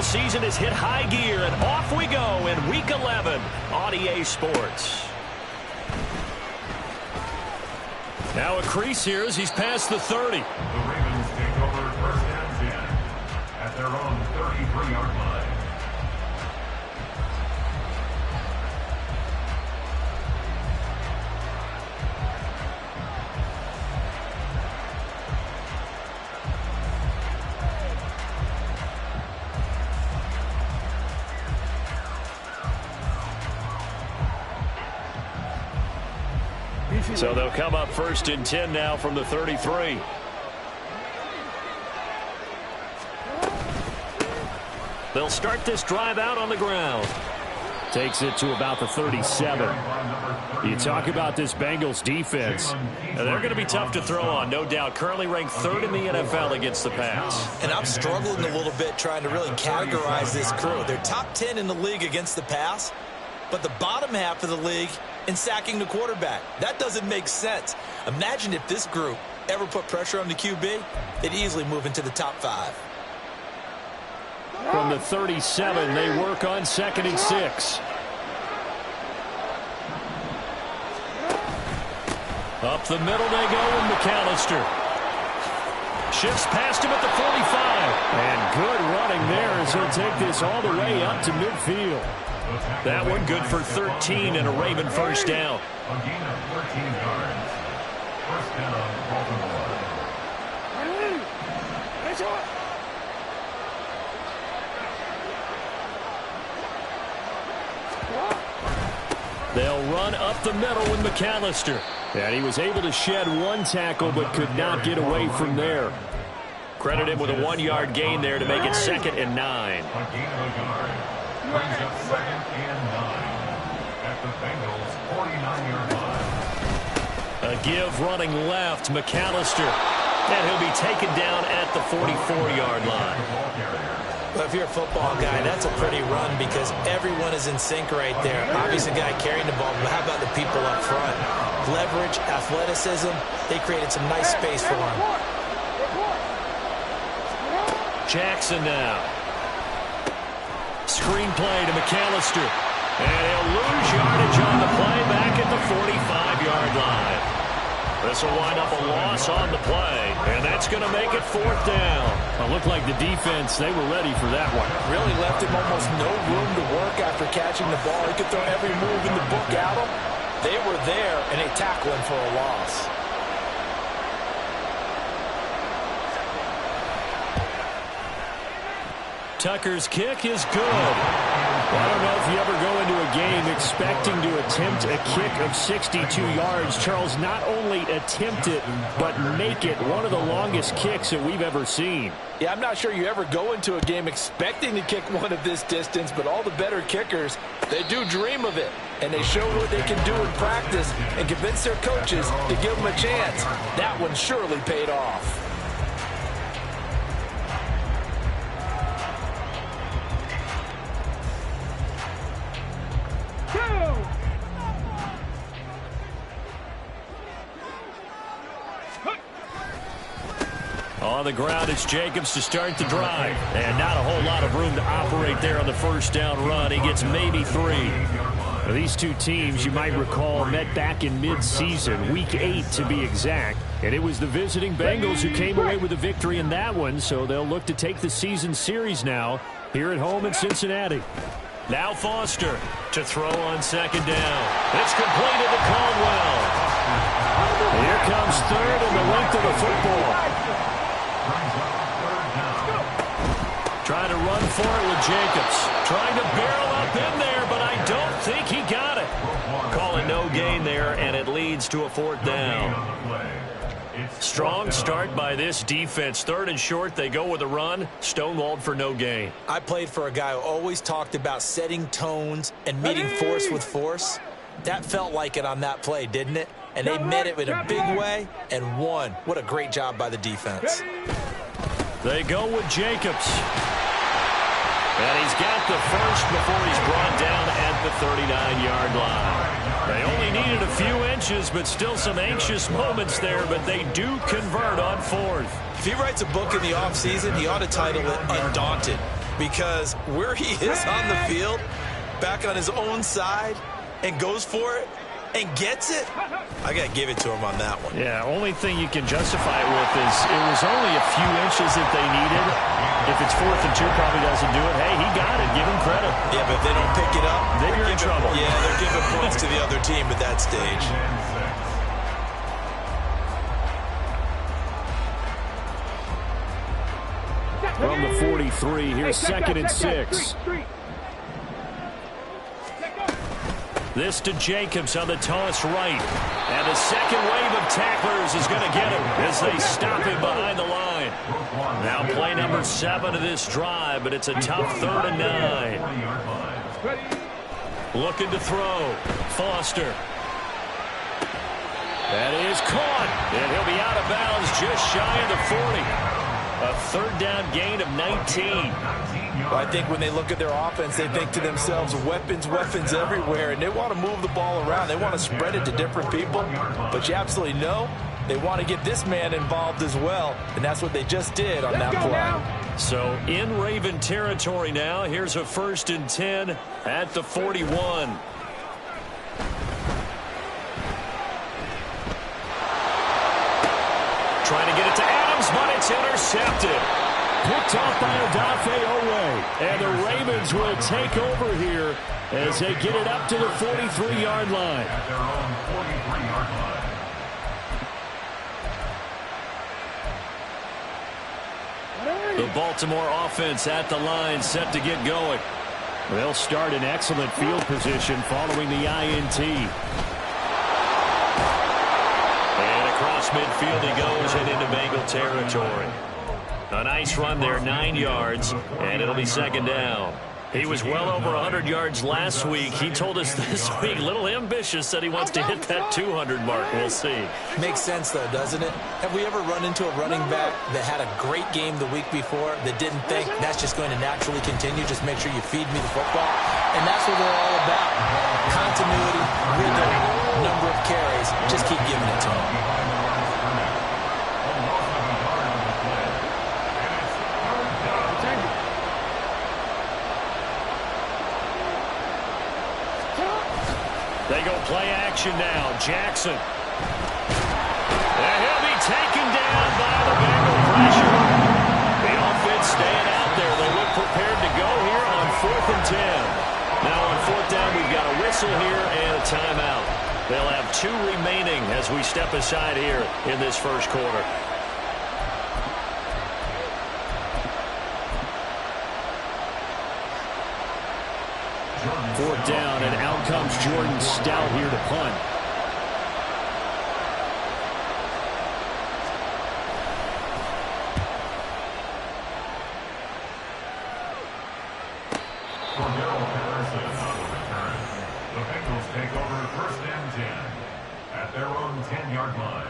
NFL season has hit high gear, and off we go in Week 11 on EA Sports. Now a crease here as he's past the 30. The Ravens take over first and 10 at their own 33-yard line. So they'll come up first and 10 now from the 33. They'll start this drive out on the ground. Takes it to about the 37. You talk about this Bengals defense. Now, they're going to be tough to throw on, no doubt. Currently ranked third in the NFL against the pass. And I'm struggling a little bit trying to really categorize this crew. They're top 10 in the league against the pass, but the bottom half of the league in sacking the quarterback. That doesn't make sense. Imagine if this group ever put pressure on the QB, they'd easily move into the top 5. From the 37, they work on 2nd and 6. Up the middle they go with McAllister. Shifts past him at the 45. And good running there as he'll take this all the way up to midfield. That one good for 13 and a Raven first down. A gain of 13 yards. First down, Baltimore. They'll run up the middle with McAllister. And he was able to shed one tackle but could not get away from there. Credit him with a 1-yard gain there to make it 2nd and 9. A gain of a yard. Brings up 2nd and 9 at the Bengals' 49-yard line. A give running left, McAllister. And he'll be taken down at the 44-yard line. Well, if you're a football guy, that's a pretty run because everyone is in sync right there. Obviously, the guy carrying the ball, but how about the people up front? Leverage, athleticism, they created some nice space for him. Jackson now. Screenplay to McAllister. And he'll lose yardage on the play back at the 45-yard line. This will wind up a loss on the play, and that's going to make it 4th down. It looked like the defense, they were ready for that one. Really left him almost no room to work after catching the ball. He could throw every move in the book at him. They were there, and they tackled him for a loss. Tucker's kick is good. I don't know if you ever go into a game expecting to attempt a kick of 62 yards. Charles, not only attempt it, but make it one of the longest kicks that we've ever seen. Yeah, I'm not sure you ever go into a game expecting to kick one of this distance, but all the better kickers, they do dream of it. And they show what they can do in practice and convince their coaches to give them a chance. That one surely paid off. On the ground, it's Jacobs to start the drive. And not a whole lot of room to operate there on the first down run. He gets maybe 3. Now, these two teams, you might recall, met back in mid-season, Week 8 to be exact. And it was the visiting Bengals who came away with a victory in that one, so they'll look to take the season series now here at home in Cincinnati. Now Foster to throw on 2nd down. It's completed to Caldwell. Here comes 3rd and the length of the football. Trying to run for it with Jacobs. Trying to barrel up in there, but I don't think he got it. Calling no gain there, and it leads to a 4th down. Strong start by this defense. 3rd and short, they go with a run. Stonewalled for no gain. I played for a guy who always talked about setting tones and meeting force with force. That felt like it on that play, didn't it? And they met it in a big way and won. What a great job by the defense. They go with Jacobs. And he's got the first before he's brought down at the 39-yard line. They only needed a few inches, but still some anxious moments there, but they do convert on 4th. If he writes a book in the offseason, he ought to title it Undaunted. because where he is on the field, back on his own side, and goes for it and gets it, I got to give it to him on that one. Yeah, only thing you can justify it with is it was only a few inches that they needed. If it's 4th and 2, probably doesn't do it. Hey, he got it. Give him credit. Yeah, but if they don't pick it up, then you're in trouble. Yeah, they're giving points to the other team at that stage. From the 43, here's 2nd and 6. This to Jacobs on the toss right. And the second wave of tacklers is going to get him as they stop him behind the line. Now play number 7 of this drive, but it's a tough 3rd and 9. Looking to throw. Foster. That is caught. And he'll be out of bounds just shy of the 40. A 3rd down gain of 19. Well, I think when they look at their offense, they think to themselves, weapons everywhere, and they want to move the ball around. They want to spread it to different people, but you absolutely know they want to get this man involved as well, and that's what they just did on that play. So in Raven territory now, here's a 1st and 10 at the 41. Trying to get it to Adams, but it's intercepted. Picked off by Odafe Owe. And the Ravens will take over here as they get it up to the 43-yard line. At their own 43-yard line. The Baltimore offense at the line, set to get going. They'll start in excellent field position following the INT. And across midfield he goes and into Bengal territory. A nice run there, 9 yards, and it'll be 2nd down. He was well over 100 yards last week. He told us this week, a little ambitious, that he wants to hit that 200 mark. We'll see. Makes sense, though, doesn't it? Have we ever run into a running back that had a great game the week before that didn't think that's just going to naturally continue? Just make sure you feed me the football. And that's what they're all about. Continuity, rhythm, number of carries. Just keep giving it to them. They go play action now. Jackson. And he'll be taken down by the Bengal pressure. The offense staying out there. They look prepared to go here on 4th and 10. Now on 4th down, we've got a whistle here and a timeout. They'll have 2 remaining as we step aside here in this first quarter. Fourth down, and out comes Jordan Stout here to punt. Cordero Patterson on the return. The Bengals take over 1st and 10 at their own 10-yard line.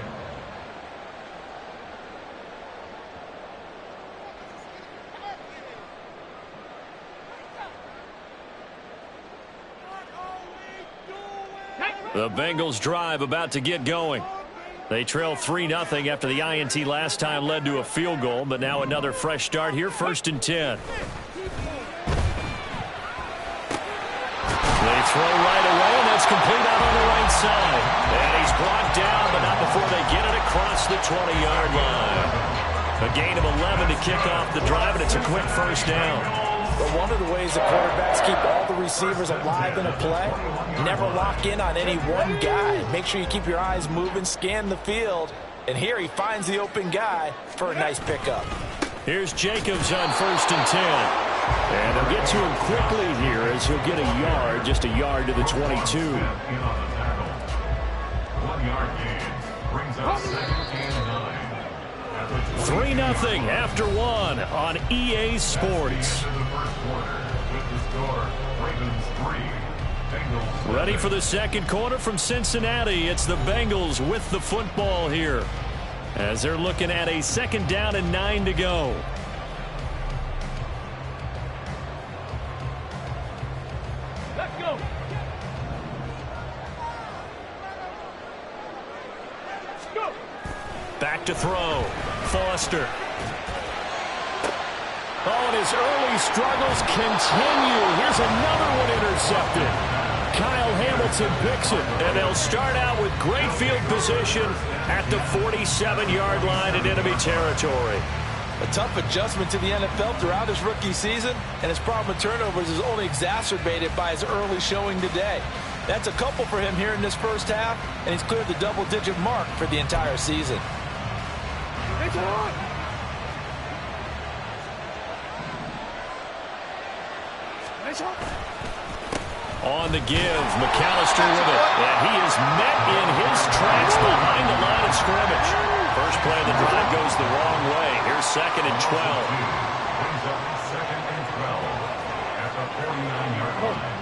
The Bengals drive about to get going. They trail 3-0 after the INT last time led to a field goal, but now another fresh start here, 1st and 10. They throw right away, and that's complete out on the right side. And he's brought down, but not before they get it across the 20-yard line. A gain of 11 to kick off the drive, and it's a quick 1st down. But one of the ways the quarterbacks keep all the receivers alive in a play, never lock in on any one guy. Make sure you keep your eyes moving, scan the field. And here he finds the open guy for a nice pickup. Here's Jacobs on 1st and 10. And they'll get to him quickly here as he'll get a yard, just a yard to the 22. 1-yard gain brings us 2nd and 9. 3-0 after 1 on EA Sports. Ready for the second quarter from Cincinnati. It's the Bengals with the football here as they're looking at a 2nd down and 9 to go. Let's go. Let's go. Back to throw. Foster. Oh, and his early struggles continue. Here's another one intercepted. Kyle Hamilton picks it, and they'll start out with great field position at the 47-yard line in enemy territory. A tough adjustment to the NFL throughout his rookie season, and his problem with turnovers is only exacerbated by his early showing today. That's a couple for him here in this first half, and he's cleared the double-digit mark for the entire season. On the give, McAllister with it, and he is met in his tracks behind the line of scrimmage. First play of the drive goes the wrong way. Here's 2nd and 12. Brings up 2nd and 12 at the 49-yard line.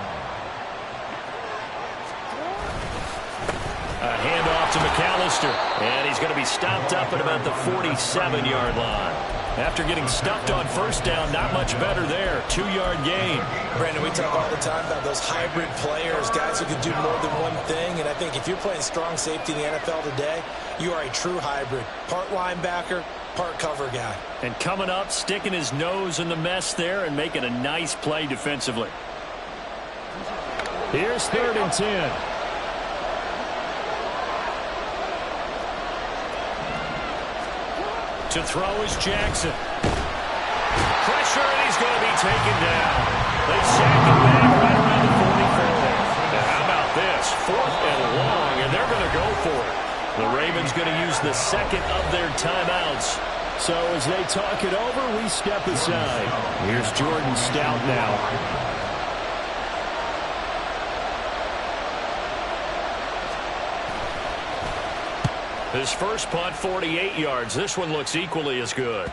A handoff to McAllister, and he's going to be stopped up at about the 47-yard line. After getting stuffed on first down, not much better there. 2-yard gain. Brandon, we talk all the time about those hybrid players, guys who can do more than one thing. And I think if you're playing strong safety in the NFL today, you are a true hybrid. Part linebacker, part cover guy. And coming up, sticking his nose in the mess there and making a nice play defensively. Here's 3rd and 10. To throw is Jackson. Pressure, and he's going to be taken down. They sack him back right around the 44. Now, how about this? 4th and long, and they're going to go for it. The Ravens going to use the 2nd of their timeouts. So as they talk it over, we step aside. Here's Jordan Stout now. His first punt, 48 yards. This one looks equally as good.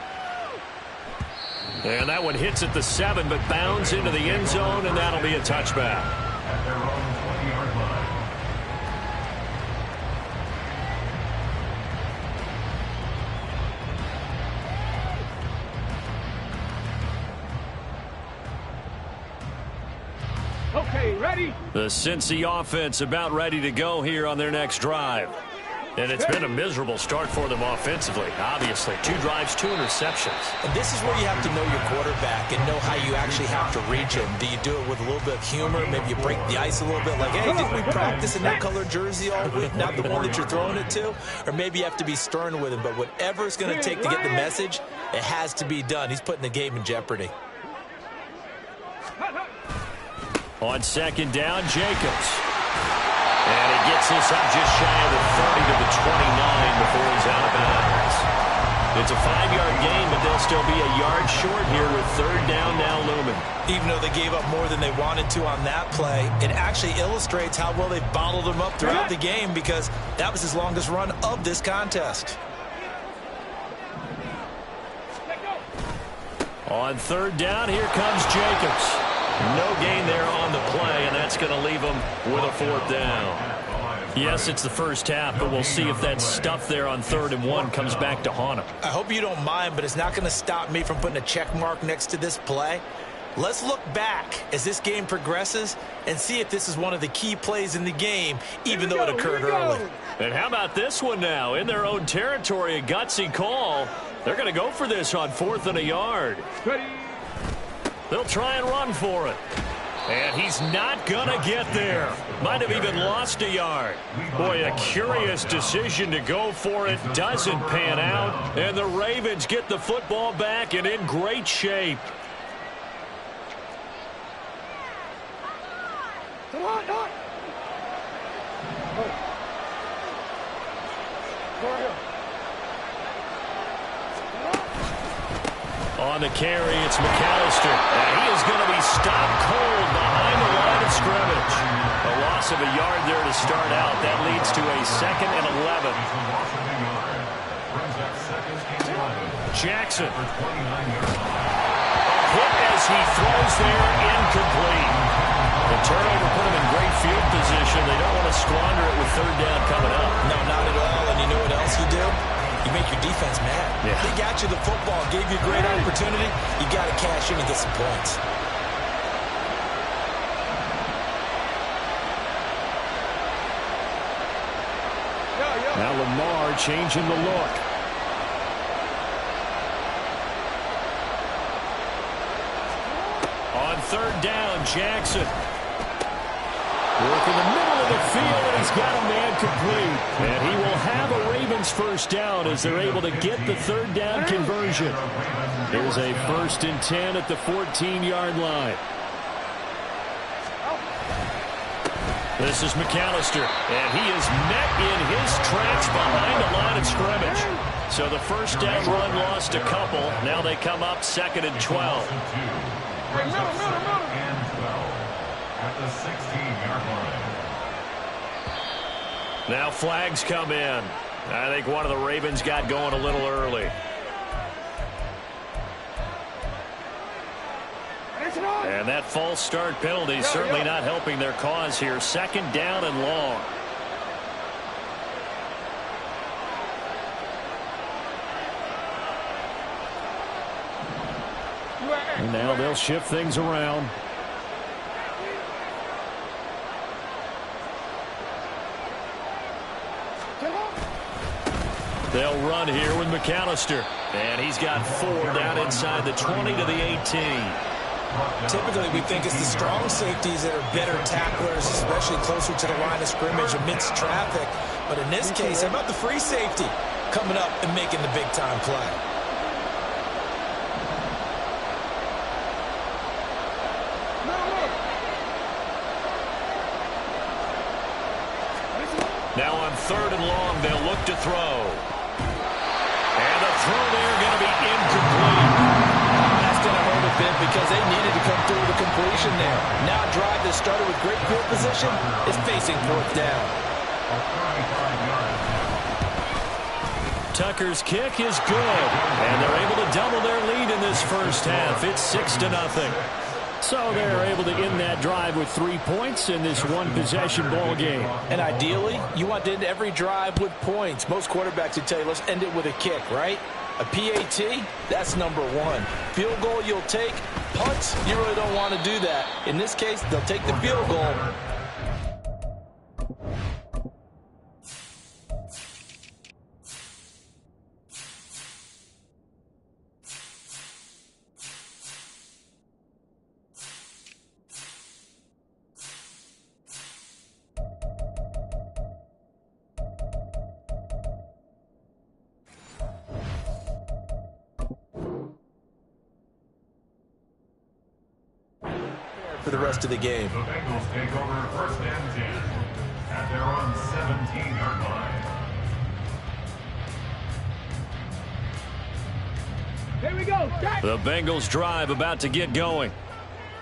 And that one hits at the 7, but bounds into the end zone, and that'll be a touchback. At their own 20-yard line. Okay, ready? The Cincy offense about ready to go here on their next drive. And it's been a miserable start for them offensively, obviously. 2 drives, 2 interceptions. And this is where you have to know your quarterback and know how you actually have to reach him. Do you do it with a little bit of humor? Maybe you break the ice a little bit like, hey, didn't we practice in that colored jersey all week? Not the one that you're throwing it to? Or maybe you have to be stern with him. But whatever it's going to take to get the message, it has to be done. He's putting the game in jeopardy. On 2nd down, Jacobs. And he gets this up just shy of the 30 to the 29 before he's out of bounds. It's a 5-yard gain, but they'll still be a yard short here with 3rd down now looming. Even though they gave up more than they wanted to on that play, it actually illustrates how well they bottled him up throughout the game because that was his longest run of this contest. On 3rd down, here comes Jacobs. No gain there on the play, and that's going to leave them with a 4th down. Yes, it's the first half, but we'll see if that stuff there on 3rd and 1 comes back to haunt them. I hope you don't mind, but it's not going to stop me from putting a check mark next to this play. Let's look back as this game progresses and see if this is one of the key plays in the game, even though it occurred early. And how about this one now? In their own territory, a gutsy call. They're going to go for this on 4th and a yard. Ready? They'll try and run for it. And he's not going to get there. Might have even lost a yard. Boy, a curious decision to go for it. Doesn't pan out. And the Ravens get the football back and in great shape. Come on, on. On the carry, it's McAllister. And he is going to be stopped cold behind the line of scrimmage. A loss of a yard there to start out. That leads to a 2nd and 11. Jackson. A hit as he throws there, incomplete. The turnover put him in great field position. They don't want to squander it with 3rd down coming up. No, not at all. And you know what else you do? You make your defense mad. Yeah. They got you the football, gave you a great opportunity. You got to cash in and get some points. Now Lamar changing the look. on third down, Jackson. Work in the middle of the field, and he's got a man complete. And he will have a Ravens first down as they're able to get the third down conversion. Here's a 1st and 10 at the 14-yard line. This is McAllister, and he is met in his tracks behind the line of scrimmage. So the first down run lost a couple. Now they come up 2nd and 12. And 12 at the 16-yard line. Now flags come in. I think one of the Ravens got going a little early. And that false start penalty is certainly not helping their cause here. 2nd down and long. And now they'll shift things around. They'll run here with McAllister. And he's got 4 down inside the 20 to the 18. Typically, we think it's the strong safeties that are better tacklers, especially closer to the line of scrimmage amidst traffic. But in this case, how about the free safety coming up and making the big-time play? Now on 3rd and long, they'll look to throw. And the throw there going to be incomplete. That's going to hurt a bit because they needed to come through with a completion there. Now a drive that started with great field position is facing 4th down. Tucker's kick is good. And they're able to double their lead in this first half. It's 6-0. So they're able to end that drive with 3 points in this one-possession ball game. And ideally, you want to end every drive with points. Most quarterbacks would tell you, let's end it with a kick, right? A PAT, that's number 1. Field goal you'll take. Punts, you really don't want to do that. In this case, they'll take the field goal. For the rest of the game. The Bengals take over 1st and 10 at their own 17-yard line. Here we go. The Bengals drive about to get going.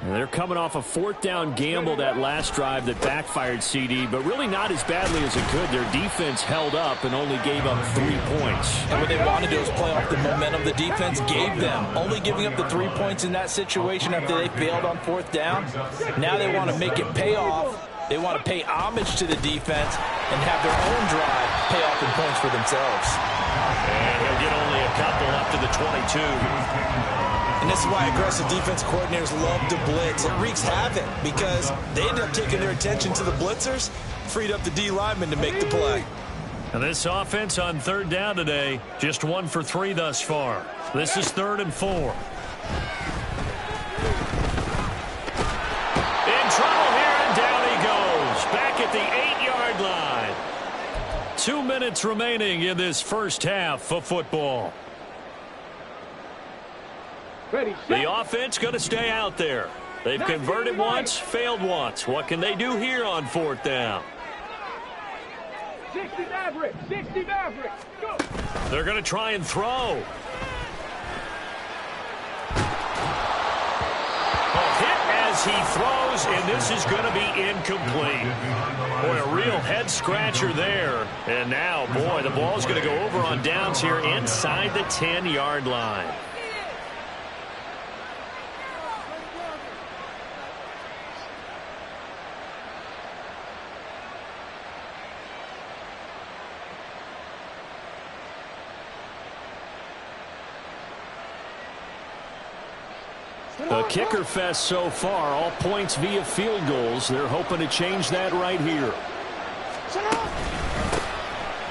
And they're coming off a 4th down gamble that last drive that backfired, CD, but really not as badly as it could. Their defense held up and only gave up 3 points. And what they want to do is play off the momentum the defense gave them. Only giving up the 3 points in that situation after they failed on 4th down. Now they want to make it pay off. They want to pay homage to the defense and have their own drive pay off in points for themselves. And he'll get only a couple up to the 22. And this is why aggressive defense coordinators love to blitz. It wreaks havoc because they end up taking their attention to the blitzers, freed up the D lineman to make the play. And this offense on 3rd down today, just 1 for 3 thus far. This is 3rd and 4. In trouble here, and down he goes. Back at the 8-yard line. 2 minutes remaining in this first half of football. Ready, The offense going to stay out there. They've converted once, failed once. What can they do here on 4th down? 60 Maverick. 60 Maverick. Go. They're going to try and throw. Hit as he throws, and this is going to be incomplete. Boy, a real head-scratcher there. And now, boy, the ball's going to go over on downs here inside the 10-yard line. The kicker fest so far, all points via field goals. They're hoping to change that right here.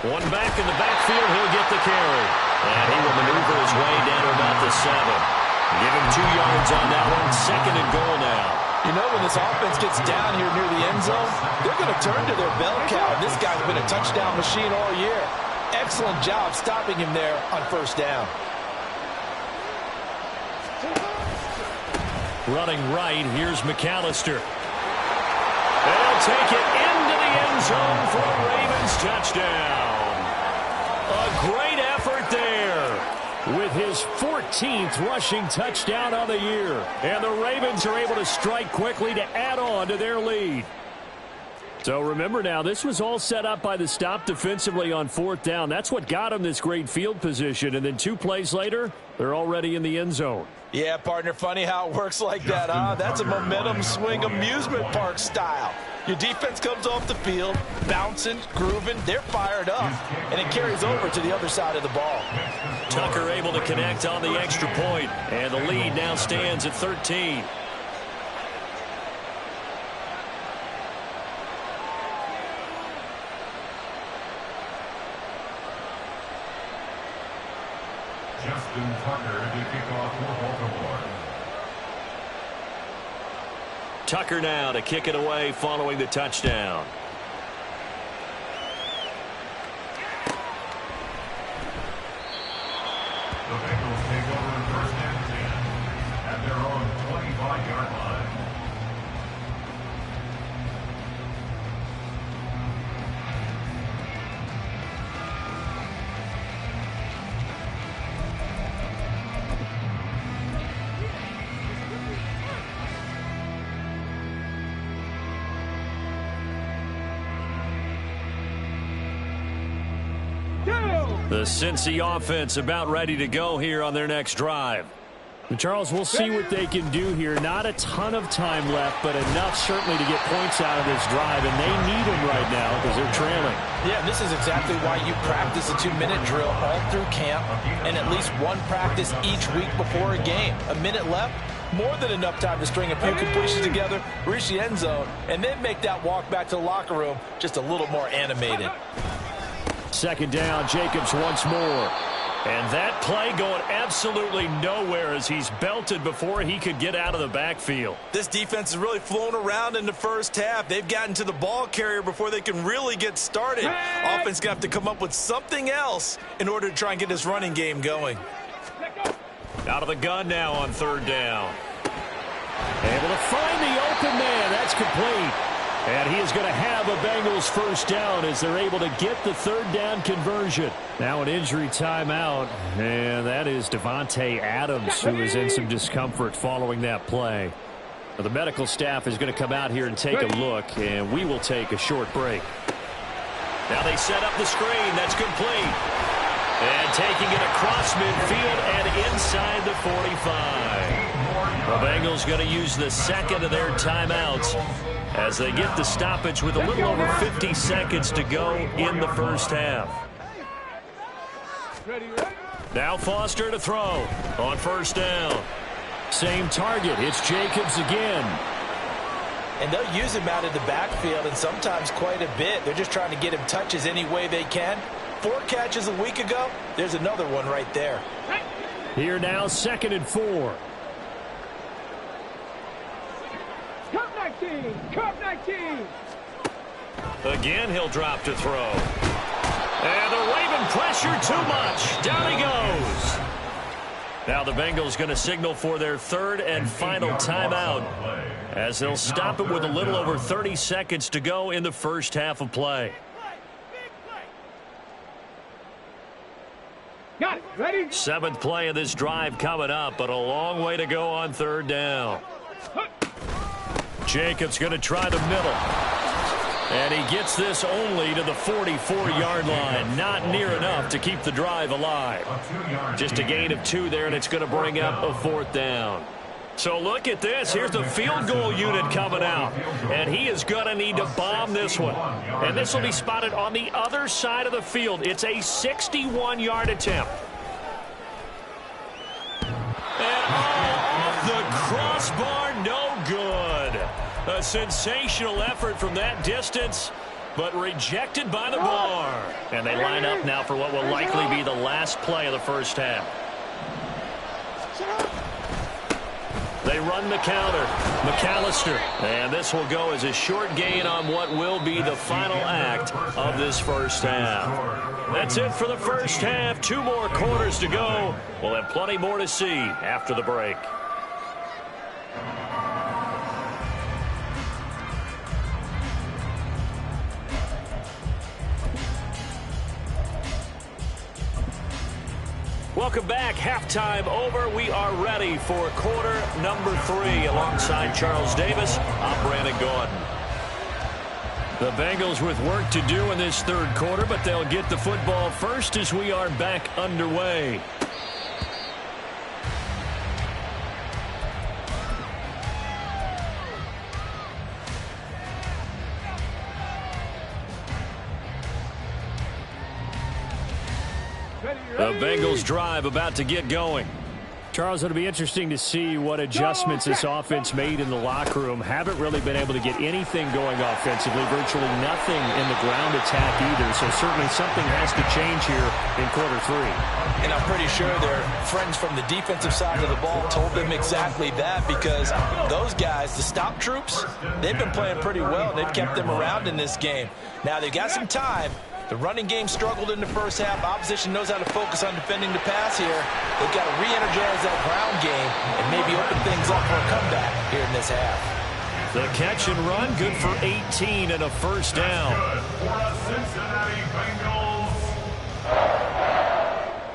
One back in the backfield, he'll get the carry. And he will maneuver his way down to about the 7. Give him 2 yards on that one. 2nd and goal now. You know, when this offense gets down here near the end zone, they're going to turn to their bell cow. And this guy's been a touchdown machine all year. Excellent job stopping him there on 1st down. Running right, here's McAllister. They'll take it into the end zone for a Ravens touchdown. A great effort there with his 14th rushing touchdown of the year. And the Ravens are able to strike quickly to add on to their lead. So remember now, this was all set up by the stop defensively on 4th down. That's what got them this great field position. And then 2 plays later, they're already in the end zone. Yeah, partner, funny how it works like that, huh? That's a momentum swing amusement park style. Your defense comes off the field, bouncing, grooving, they're fired up, and it carries over to the other side of the ball. Tucker able to connect on the extra point, and the lead now stands at 13. Justin Tucker to kick off for Baltimore. Tucker now to kick it away following the touchdown. The Bengals take over 1st and 10 at their own 25-yard line. The Cincy offense about ready to go here on their next drive. And Charles, we'll see what they can do here. Not a ton of time left, but enough certainly to get points out of this drive, and they need them right now because they're trailing. Yeah, this is exactly why you practice a 2-minute drill all through camp and at least one practice each week before a game. A minute left, more than enough time to string a few completions together, reach the end zone, and then make that walk back to the locker room just a little more animated. 2nd down, Jacobs once more. And that play going absolutely nowhere as he's belted before he could get out of the backfield. This defense has really flown around in the 1st half. They've gotten to the ball carrier before they can really get started. Offense going to have to come up with something else in order to try and get this running game going. Out of the gun now on 3rd down. Able to find the open man. That's complete. And he is going to have a Bengals 1st down as they're able to get the 3rd down conversion. Now an injury timeout, and that is Devontae Adams, who is in some discomfort following that play. Now the medical staff is going to come out here and take a look, and we will take a short break. Now they set up the screen. That's complete. And taking it across midfield and inside the 45. The Bengals going to use the 2nd of their timeouts as they get the stoppage with a little over 50 seconds to go in the 1st half. Now Foster to throw on 1st down. Same target. It's Jacobs again. And they'll use him out of the backfield, and sometimes quite a bit. They're just trying to get him touches any way they can. 4 catches a week ago. There's another one right there. Here now, 2nd and 4. Cup 19! Again, he'll drop to throw. And the Raven pressure too much. Down he goes. Now the Bengals going to signal for their 3rd and final timeout as they'll stop it with a little over 30 seconds to go in the 1st half of play. Got it. Ready? 7th play of this drive coming up, but a long way to go on 3rd down. Jacobs going to try the middle. And he gets this only to the 44-yard line. Not near enough to keep the drive alive. Just a gain of 2 there, and it's going to bring up a 4th down. So look at this. Here's the field goal unit coming out. And he is going to need to bomb this one. And this will be spotted on the other side of the field. It's a 61-yard attempt. And off the crossbar, no good. A sensational effort from that distance, but rejected by the bar. And they line up now for what will likely be the last play of the 1st half. They run the counter. McAllister. And this will go as a short gain on what will be the final act of this first half. That's it for the first half. 2 more quarters to go. We'll have plenty more to see after the break. Welcome back. Halftime over. We are ready for quarter number 3. Alongside Charles Davis, I'm Brandon Gordon. The Bengals with work to do in this third quarter, but they'll get the football first as we are back underway. The Bengals drive about to get going. Charles, it'll be interesting to see what adjustments this offense made in the locker room. Haven't really been able to get anything going offensively, virtually nothing in the ground attack either. So certainly something has to change here in quarter 3. And I'm pretty sure their friends from the defensive side of the ball told them exactly that, because those guys, the stop troops, they've been playing pretty well. They've kept them around in this game. Now they've got some time. The running game struggled in the first half. Opposition knows how to focus on defending the pass here. They've got to re-energize that ground game and maybe open things up for a comeback here in this half. The catch and run, good for 18 and a first down. Good for the Cincinnati Bengals.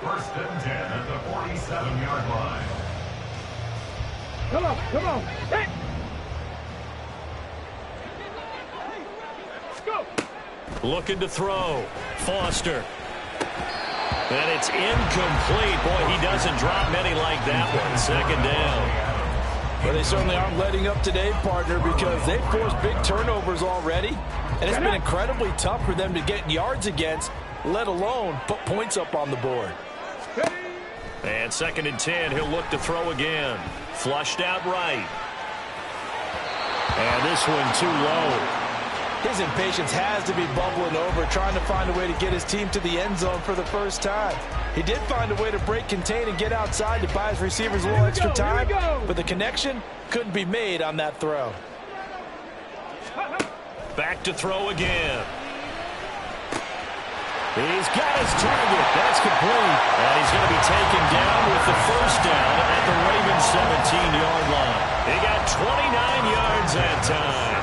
First and 10 at the 47-yard line. Come on, come on. Hey. Let's go. Looking to throw. Foster. And it's incomplete. Boy, he doesn't drop many like that one. Second down. Well, they certainly aren't letting up today, partner, because they've forced big turnovers already. And it's been incredibly tough for them to get yards against, let alone put points up on the board. And second and 10, he'll look to throw again. Flushed out right. And this one too low. His impatience has to be bubbling over, trying to find a way to get his team to the end zone for the first time. He did find a way to break contain and get outside to buy his receivers a little extra time, but the connection couldn't be made on that throw. Back to throw again. He's got his target. That's complete. And he's going to be taken down with the first down at the Ravens' 17-yard line. They got 29 yards that time.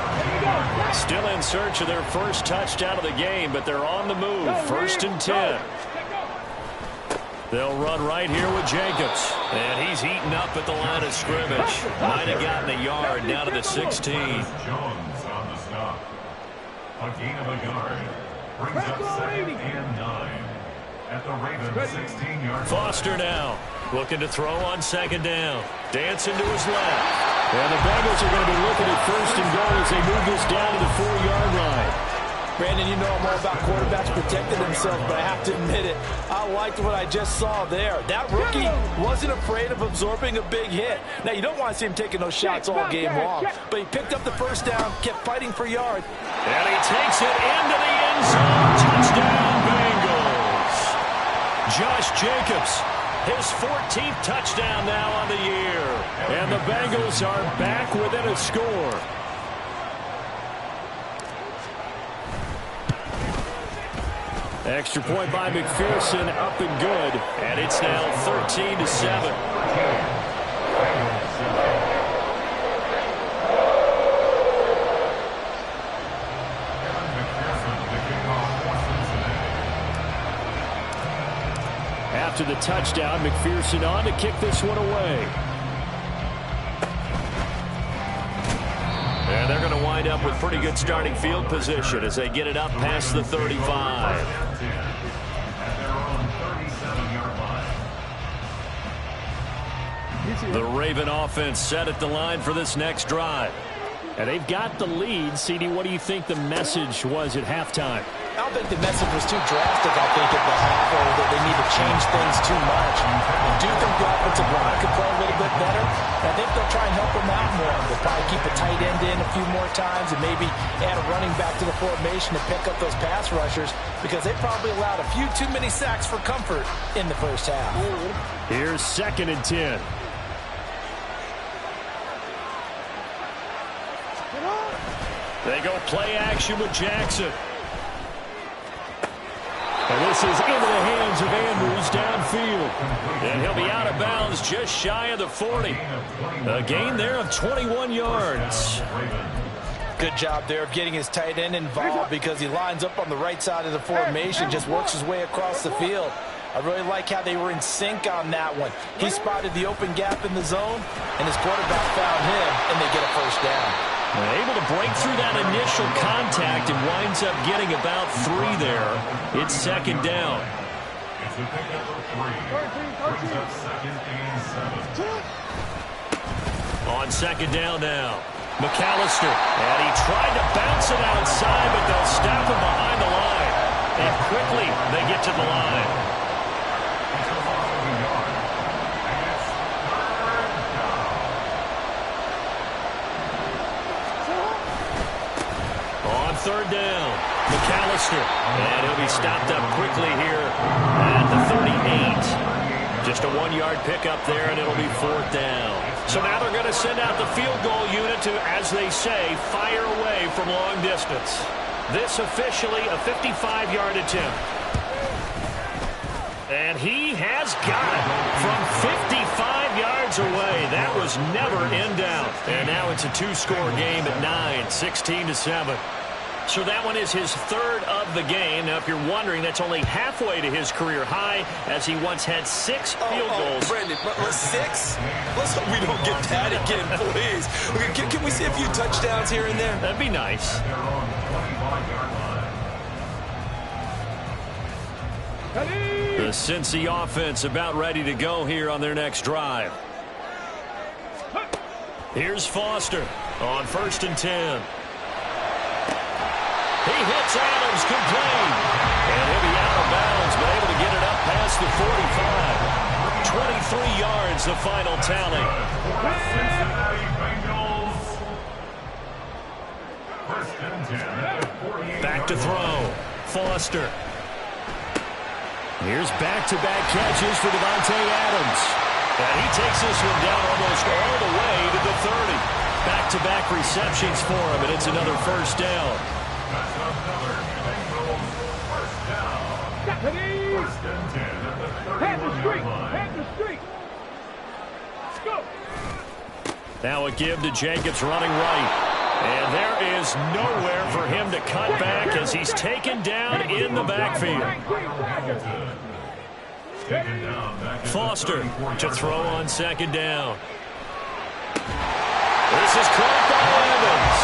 Still in search of their first touchdown of the game, but they're on the move. First and 10. They'll run right here with Jacobs. And he's eaten up at the line of scrimmage. Might have gotten a yard down to the 16. Jones on the stop. A gain of a yard. Brings up second and 9 at the Ravens 16-yard. Foster now looking to throw on second down. Dancing to his left. And the Bengals are going to be looking at first and goal as they move this down to the 4-yard line. Brandon, you know I'm all about quarterbacks protecting themselves, but I have to admit it, I liked what I just saw there. That rookie wasn't afraid of absorbing a big hit. Now, you don't want to see him taking those shots all game long, but he picked up the first down, kept fighting for yards. And he takes it into the end zone. Touchdown, Bengals. Josh Jacobs, his 14th touchdown now on the year. And the Bengals are back within a score. Extra point by McPherson, up and good. And it's now 13-7. After the touchdown, McPherson on to kick this one away. And they're going to wind up with pretty good starting field position as they get it up past the 35. The Raven offense set at the line for this next drive. And they've got the lead. CD, what do you think the message was at halftime? I don't think the message was too drastic, I think, at the half, or that they need to change things too much. I do think the offensive line could play a little bit better. I think they'll try and help them out more. They'll probably keep a tight end in a few more times and maybe add a running back to the formation to pick up those pass rushers, because they probably allowed a few too many sacks for comfort in the first half. Here's second and 10. They go play action with Jackson. And this is into the hands of Andrews downfield. And he'll be out of bounds just shy of the 40. A gain there of 21 yards. Good job there of getting his tight end involved because he lines up on the right side of the formation, just works his way across the field. I really like how they were in sync on that one. He spotted the open gap in the zone, and his quarterback found him, and they get a first down. Able to break through that initial contact and winds up getting about 3 there. It's second down. It's a pickup of 3. Brings up second and 7. On second down now, McAllister. And he tried to bounce it outside, but they'll stop him behind the line. And quickly they get to the line. Third down, McAllister, and he'll be stopped up quickly here at the 38. Just a 1-yard pickup there, and it'll be fourth down. So now they're going to send out the field goal unit to, as they say, fire away from long distance. This officially a 55-yard attempt. And he has got it from 55 yards away. That was never in doubt. And now it's a 2-score game at 9, 16-7. So that one is his third of the game. Now, if you're wondering, that's only halfway to his career high, as he once had 6 field goals. Brandon, 6? Let's hope we don't get that again, please. Okay, can we see a few touchdowns here and there? That'd be nice. The Cincy offense about ready to go here on their next drive. Here's Foster on 1st and 10. He hits Adams complete. And he'll be out of bounds, but able to get it up past the 45. 23 yards, the final tally. Cincinnati Bengals. 1st and 10. Back to throw. Foster. Here's back-to-back catches for Devontae Adams. And he takes this one down almost all the way to the 30. Back-to-back receptions for him, and it's another first down. That's another Bengals first down. 1st and 10 at the 31-yard line. Head the street. Let's go. Now a give to Jacobs running right. And there is nowhere for him to cut back as he's taken down in the backfield. Foster to throw on second down. This is caught by Evans.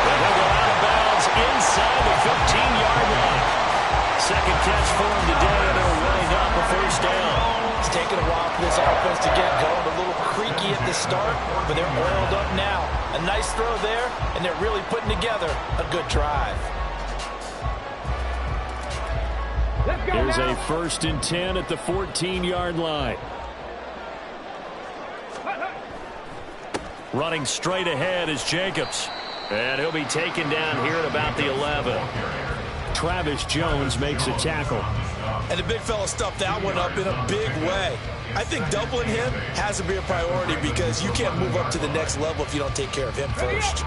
And he'll go out of bounds inside the 15-yard line. Second catch for him today, and it'll wind up a first down. It's taken a while for this offense to get going. A little creaky at the start, but they're oiled up now. A nice throw there, and they're really putting together a good drive. Here's a 1st and 10 at the 14-yard line. Running straight ahead is Jacobs. And he'll be taken down here at about the 11. Travis Jones makes a tackle. And the big fella stuffed that one up in a big way. I think doubling him has to be a priority because you can't move up to the next level if you don't take care of him first.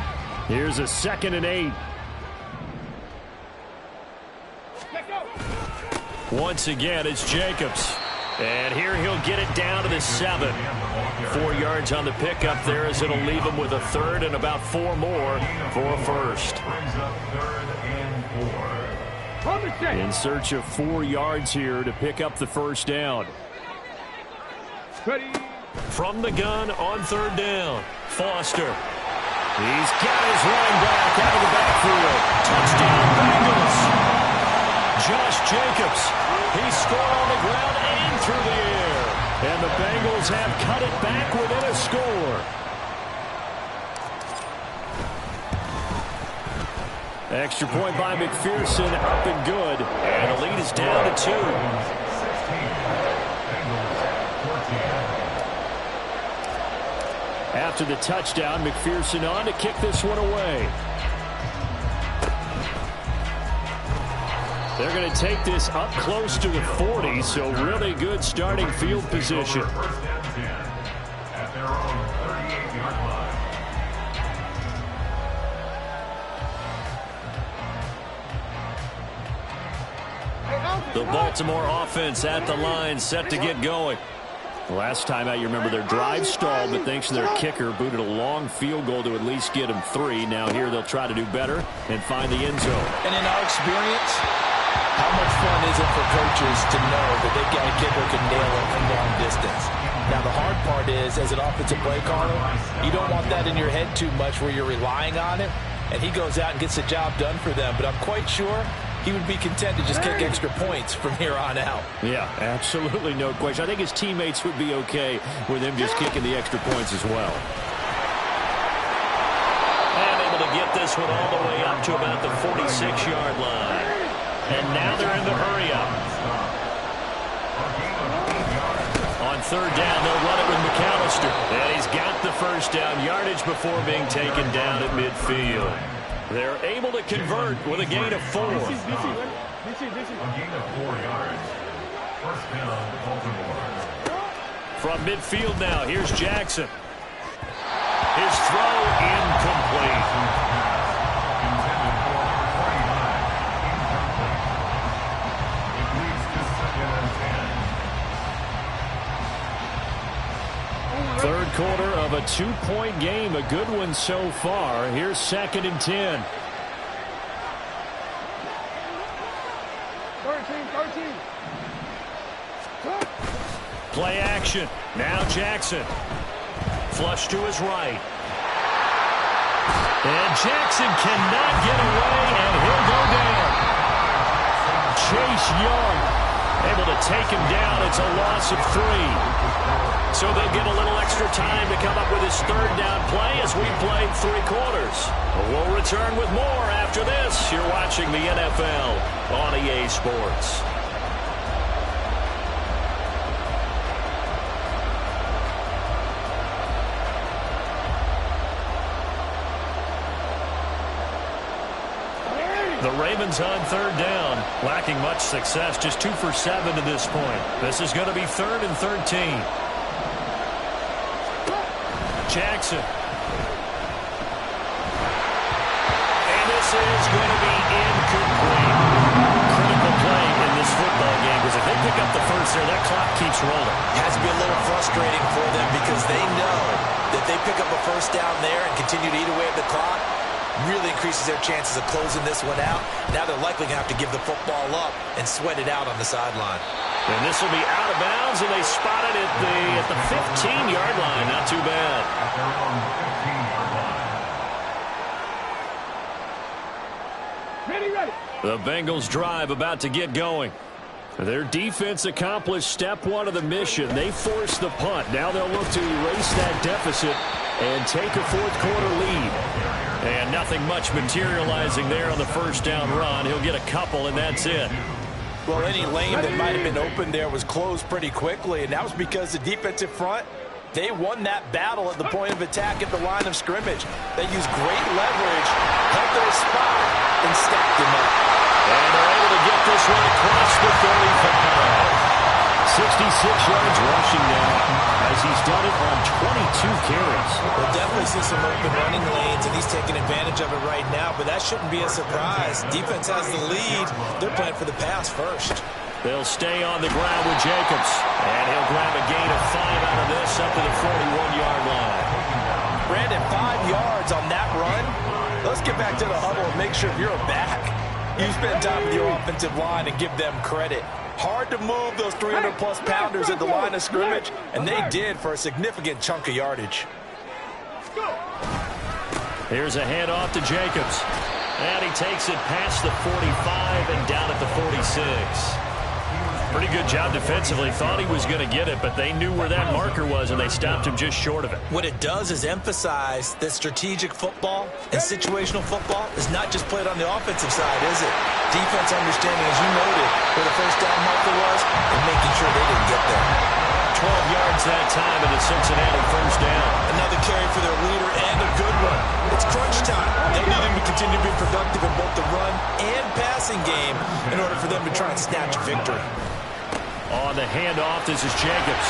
Here's a 2nd and 8. Once again, it's Jacobs. And here he'll get it down to the 7. 4 yards on the pickup there as it'll leave him with a 3rd and about 4 more for a first. In search of 4 yards here to pick up the first down. From the gun on 3rd down, Foster. He's got his running back out of the backfield. Touchdown, Bengals. Josh Jacobs. He scored on the ground and through the air. And the Bengals have cut it back within a score. Extra point by McPherson, up and good. And the lead is down to 2. After the touchdown, McPherson on to kick this one away. They're going to take this up close to the 40, so really good starting field position. The Baltimore offense at the line, set to get going. Last time out, you remember their drive stalled, but thanks to their kicker, booted a long field goal to at least get them 3. Now here they'll try to do better and find the end zone. And in our experience, how much fun is it for coaches to know that they got a kicker who can nail it from long distance? Now the hard part is, as an offensive play caller, you don't want that in your head too much where you're relying on it, and he goes out and gets the job done for them. But I'm quite sure he would be content to just kick extra points from here on out. Yeah, absolutely no question. I think his teammates would be okay with him just kicking the extra points as well. And able to get this one all the way up to about the 46-yard line. And now they're in the hurry-up. On third down, they'll run it with McAllister. And he's got the first down yardage before being taken down at midfield. They're able to convert with a gain of 4. A gain of 4 yards. First down, Baltimore. From midfield now, here's Jackson. His throw incomplete. Intended for 49. Incomplete. It leads to 2nd and 10. Third quarter of a 2-point game. A good one so far. Here's 2nd and 10. 13. Play action. Now Jackson. Flush to his right. And Jackson cannot get away, and he'll go down. Chase Young able to take him down. It's a loss of 3. So they'll get a little extra time to come up with his third down play as we played 3 quarters. We'll return with more after this. You're watching the NFL on EA Sports. The Ravens on third down, lacking much success, just 2 for 7 to this point. This is going to be 3rd and 13. Jackson. And this is going to be incomplete. Critical play in this football game, because if they pick up the first there, that clock keeps rolling. It has to be a little frustrating for them because they know that they pick up a first down there and continue to eat away at the clock. Really increases their chances of closing this one out. Now they're likely going to have to give the football up and sweat it out on the sideline. And this will be out of bounds, and they spot it at the 15-yard line. Not too bad. At their own 15-yard line. Ready. The Bengals drive about to get going. Their defense accomplished step 1 of the mission. They forced the punt. Now they'll look to erase that deficit and take a fourth-quarter lead. And nothing much materializing there on the first down run. He'll get a couple, and that's it. Well, any lane that might have been open there was closed pretty quickly, and that was because the defensive front, they won that battle at the point of attack at the line of scrimmage. They used great leverage, held their spot, and stacked him up. And they're able to get this one across the 35. 66 yards rushing now, as he's done it on 22 carries. We'll definitely see some open running lanes, and he's taking advantage of it right now, but that shouldn't be a surprise. Defense has the lead. They're playing for the pass first. They'll stay on the ground with Jacobs, and he'll grab a gain of 5 out of this up to the 41-yard line. Brandon, 5 yards on that run. Let's get back to the huddle and make sure you're back. You spend time with your offensive line and give them credit. Hard to move those 300-plus pounders at the line of scrimmage, and they did for a significant chunk of yardage. Here's a handoff to Jacobs. And he takes it past the 45 and down at the 46. Pretty good job defensively. Thought he was going to get it, but they knew where that marker was, and they stopped him just short of it. What it does is emphasize that strategic football and situational football is not just played on the offensive side, is it? Defense understanding, as you noted, where the first down marker was and making sure they didn't get there. 12 yards that time in the Cincinnati first down. Another carry for their leader and a good one. It's crunch time. They need him to continue to be productive in both the run and passing game in order for them to try and snatch a victory. On the handoff, this is Jacobs.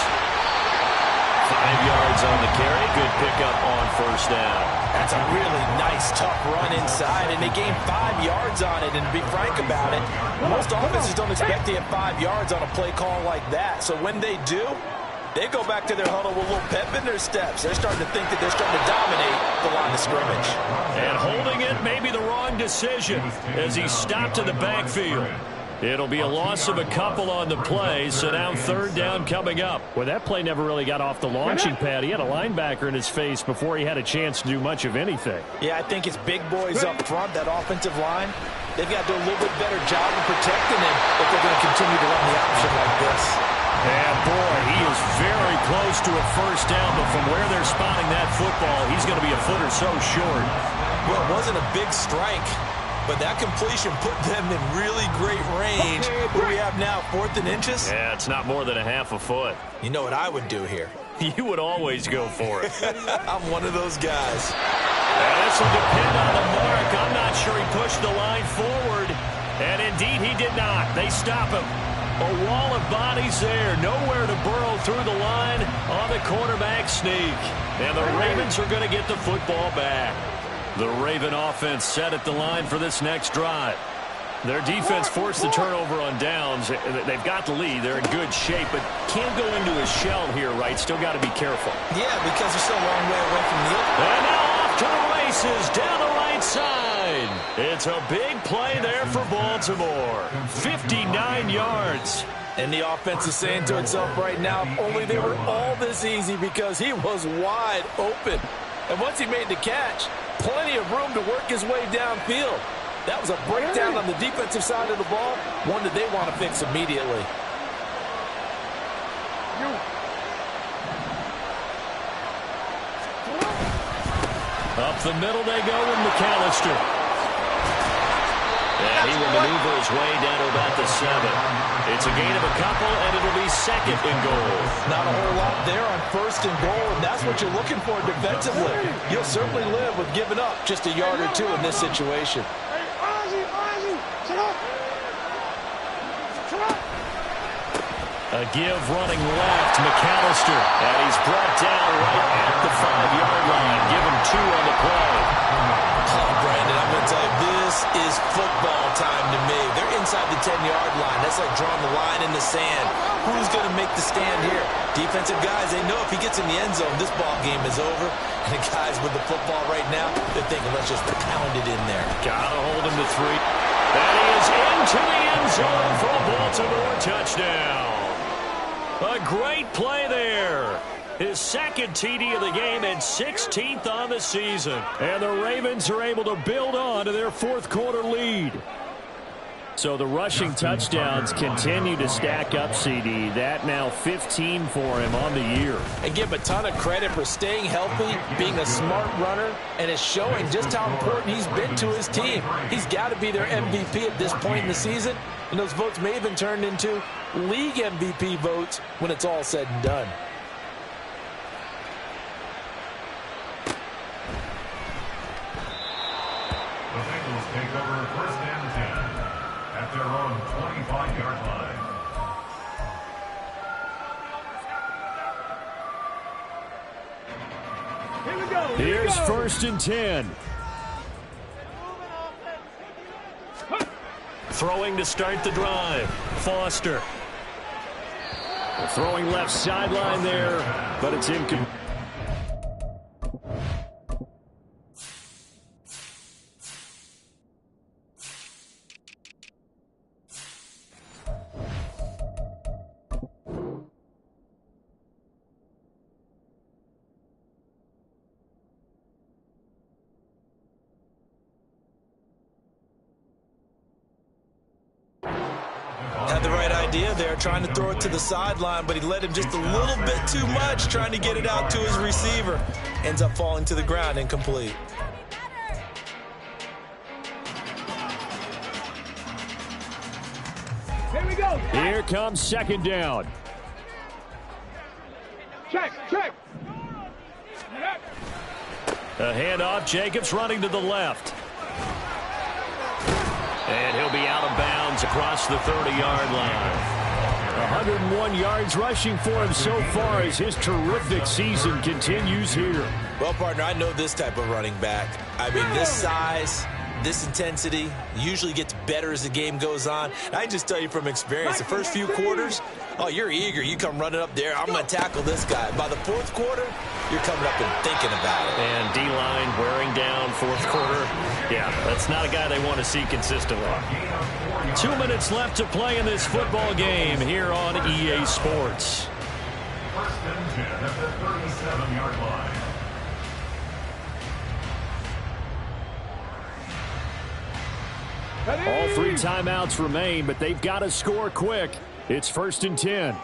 5 yards on the carry. Good pickup on first down. That's a really nice, tough run inside, and they gained 5 yards on it. And to be frank about it, most offenses don't expect to get 5 yards on a play call like that. So when they do, they go back to their huddle with a little pep in their steps. They're starting to think that they're starting to dominate the line of scrimmage. And holding it may be the wrong decision as he stopped in the backfield. It'll be a loss of a couple on the play, so now 3rd down coming up. Well, that play never really got off the launching pad. He had a linebacker in his face before he had a chance to do much of anything. Yeah, I think it's big boys up front, that offensive line. They've got to do a little bit better job of protecting him if they're going to continue to run the option like this. And boy, he is very close to a 1st down, but from where they're spotting that football, he's going to be a foot or so short. Well, it wasn't a big strike, but that completion put them in really great range. What do we have now, 4th and inches? Yeah, it's not more than a half a foot. You know what I would do here? You would always go for it. I'm one of those guys. And this will depend on the mark. I'm not sure he pushed the line forward. And indeed, he did not. They stop him. A wall of bodies there. Nowhere to burrow through the line on the quarterback sneak. And the Ravens are going to get the football back. The Raven offense set at the line for this next drive. Their defense forced the turnover on downs. They've got the lead. They're in good shape, but can't go into a shell here, right? Still got to be careful. Yeah, because they're still a long way away from the open. And now off to the races down the right side. It's a big play there for Baltimore. 59 yards. And the offense is saying to itself right now, if only they were all this easy, because he was wide open. And once he made the catch, plenty of room to work his way downfield. That was a breakdown on the defensive side of the ball, one that they want to fix immediately. Up the middle they go with McAllister. And he will maneuver his way down to about the 7. It's a gain of a couple, and it'll be 2nd and goal. Not a whole lot there on 1st and goal, and that's what you're looking for defensively. You'll certainly live with giving up just a yard or 2 in this situation. A give running left, McAllister. And he's brought down right at the 5-yard line. Give him 2 on the play. Oh, Brandon, I'm going to tell you, this is football time to me. They're inside the 10-yard line. That's like drawing the line in the sand. Who's going to make the stand here? Defensive guys, they know if he gets in the end zone, this ball game is over. And the guys with the football right now, they're thinking, let's just pound it in there. Got to hold him to 3. And he is into the end zone for a Baltimore touchdown. A great play there. His 2nd TD of the game and 16th on the season. And the Ravens are able to build on to their 4th quarter lead. So the rushing touchdowns continue to stack up, CD. That now 15 for him on the year. And give him a ton of credit for staying healthy, being a smart runner, and it's showing just how important he's been to his team. He's got to be their MVP at this point in the season, and those votes may even turn into league MVP votes when it's all said and done. The Bengals take over 1st and 10 at their own 25-yard line. Here we go. Here's 1st and 10. Throwing to start the drive. Foster. Throwing left sideline there, but it's incomplete. Had the right idea there, trying to throw it to the sideline, but he led him just a little bit too much, trying to get it out to his receiver. Ends up falling to the ground, incomplete. Here we go. Here comes 2nd down. Check. A handoff. Jacobs running to the left. And he'll be out of bounds across the 30-yard line. 101 yards rushing for him so far as his terrific season continues here. Well, partner, I know this type of running back. I mean, this size, this intensity usually gets better as the game goes on. And I just tell you from experience, the first few quarters, oh, you're eager. You come running up there, I'm going to tackle this guy. By the fourth quarter, you're coming up and thinking about it. And D-line wearing down fourth quarter. Yeah, that's not a guy they want to see consistently. 2 minutes left to play in this football game here on EA Sports. First and 10 at the 37-yard line. All 3 timeouts remain, but they've got to score quick. It's 1st and 10.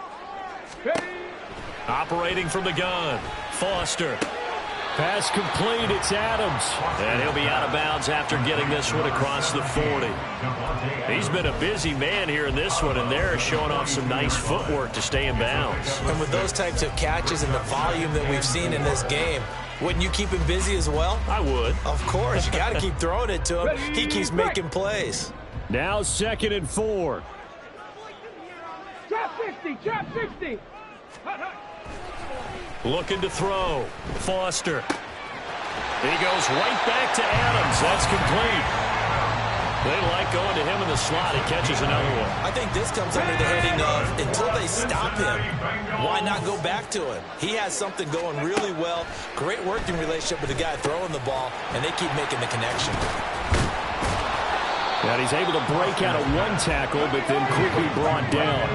Operating from the gun, Foster. Pass complete, it's Adams. And he'll be out of bounds after getting this one across the 40. He's been a busy man here in this one, and they're showing off some nice footwork to stay in bounds. And with those types of catches and the volume that we've seen in this game, wouldn't you keep him busy as well? I would. Of course, you got to keep throwing it to him. He keeps making plays. Now 2nd and 4. Trap 60, trap 60. Looking to throw. Foster. He goes right back to Adams. That's complete. They like going to him in the slot. He catches another one. I think this comes under the heading of until they stop him, why not go back to him? He has something going really well. Great working relationship with the guy throwing the ball, and they keep making the connection. And he's able to break out of one tackle, but then quickly brought down.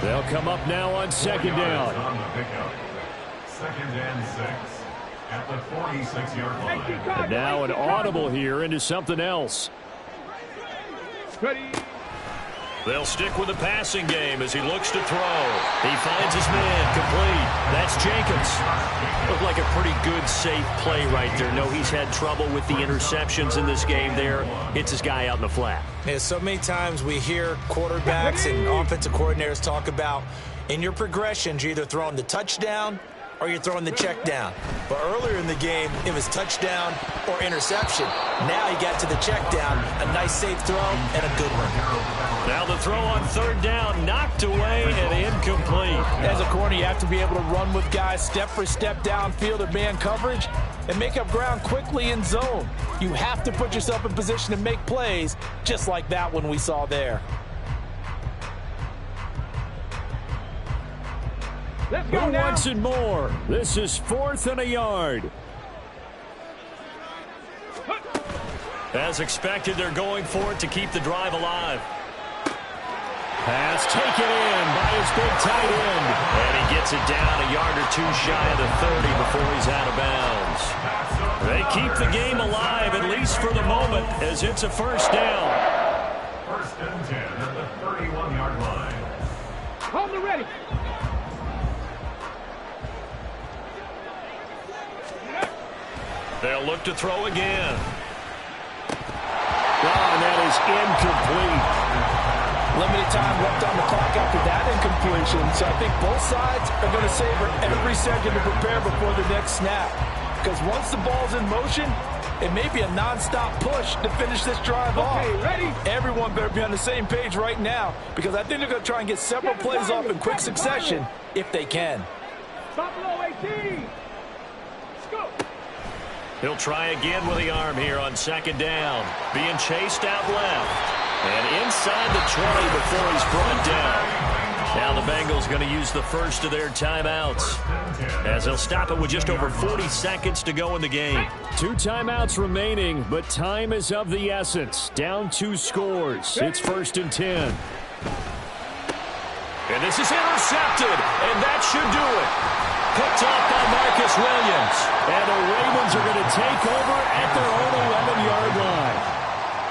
They'll come up now on 2nd down. On the pickup. 2nd and 6 at the 46-yard line. And now an audible here into something else. Ready. They'll stick with the passing game as he looks to throw. He finds his man complete. That's Jacobs. Looked like a pretty good, safe play right there. No, he's had trouble with the interceptions in this game there. Hits his guy out in the flat. Yeah, so many times we hear quarterbacks and offensive coordinators talk about in your progressions, you're either throwing the touchdown or you're throwing the check down. But earlier in the game, it was touchdown or interception. Now he got to the check down, a nice safe throw, and a good one. Now the throw on 3rd down, knocked away and incomplete. As a corner, you have to be able to run with guys step for step downfield or man coverage and make up ground quickly in zone. You have to put yourself in position to make plays, just like that one we saw there. Let's go Who now. wants it more? This is 4th and a yard. As expected, they're going for it to keep the drive alive. Pass taken in by his big tight end. And he gets it down a yard or 2 shy of the 30 before he's out of bounds. They keep the game alive, at least for the moment, as it's a 1st down. 1st and 10 at the 31-yard line. Hold it ready. They'll look to throw again. And that is incomplete. Limited time left on the clock after that incompletion, so I think both sides are going to savor every second to prepare before the next snap. Because once the ball's in motion, it may be a nonstop push to finish this drive off. Okay, ready? Everyone better be on the same page right now, because I think they're going to try and get several plays off in quick succession if they can. Buffalo 18. Let's go. He'll try again with the arm here on 2nd down. Being chased out left. And inside the 20 before he's brought down. Now the Bengals going to use the first of their timeouts, as they'll stop it with just over 40 seconds to go in the game. 2 timeouts remaining, but time is of the essence. Down 2 scores. It's 1st and 10. And this is intercepted, and that should do it. Picked off by Marcus Williams. And the Ravens are going to take over at their own 11-yard line.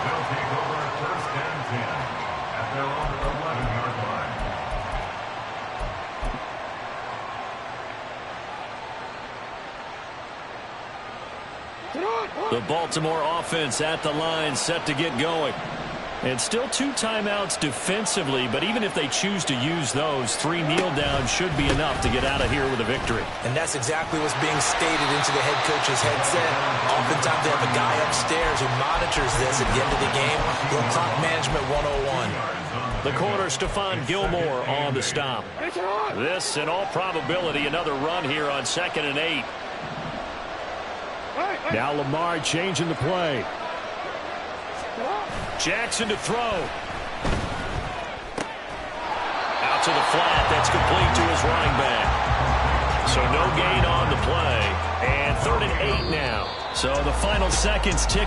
They'll take over at 1st and 10 at their own 11-yard line. The Baltimore offense at the line, set to get going. And still 2 timeouts defensively, but even if they choose to use those, 3 kneel downs should be enough to get out of here with a victory. And that's exactly what's being stated into the head coach's headset. Oftentimes they have a guy upstairs who monitors this at the end of the game. Little clock management 101. The corner, Stephon Gilmore on the stop. This, in all probability, another run here on 2nd and 8. Now Lamar changing the play. Jackson to throw. Out to the flat. That's complete to his running back. So no gain on the play. And 3rd and 8 now. So the final seconds tick.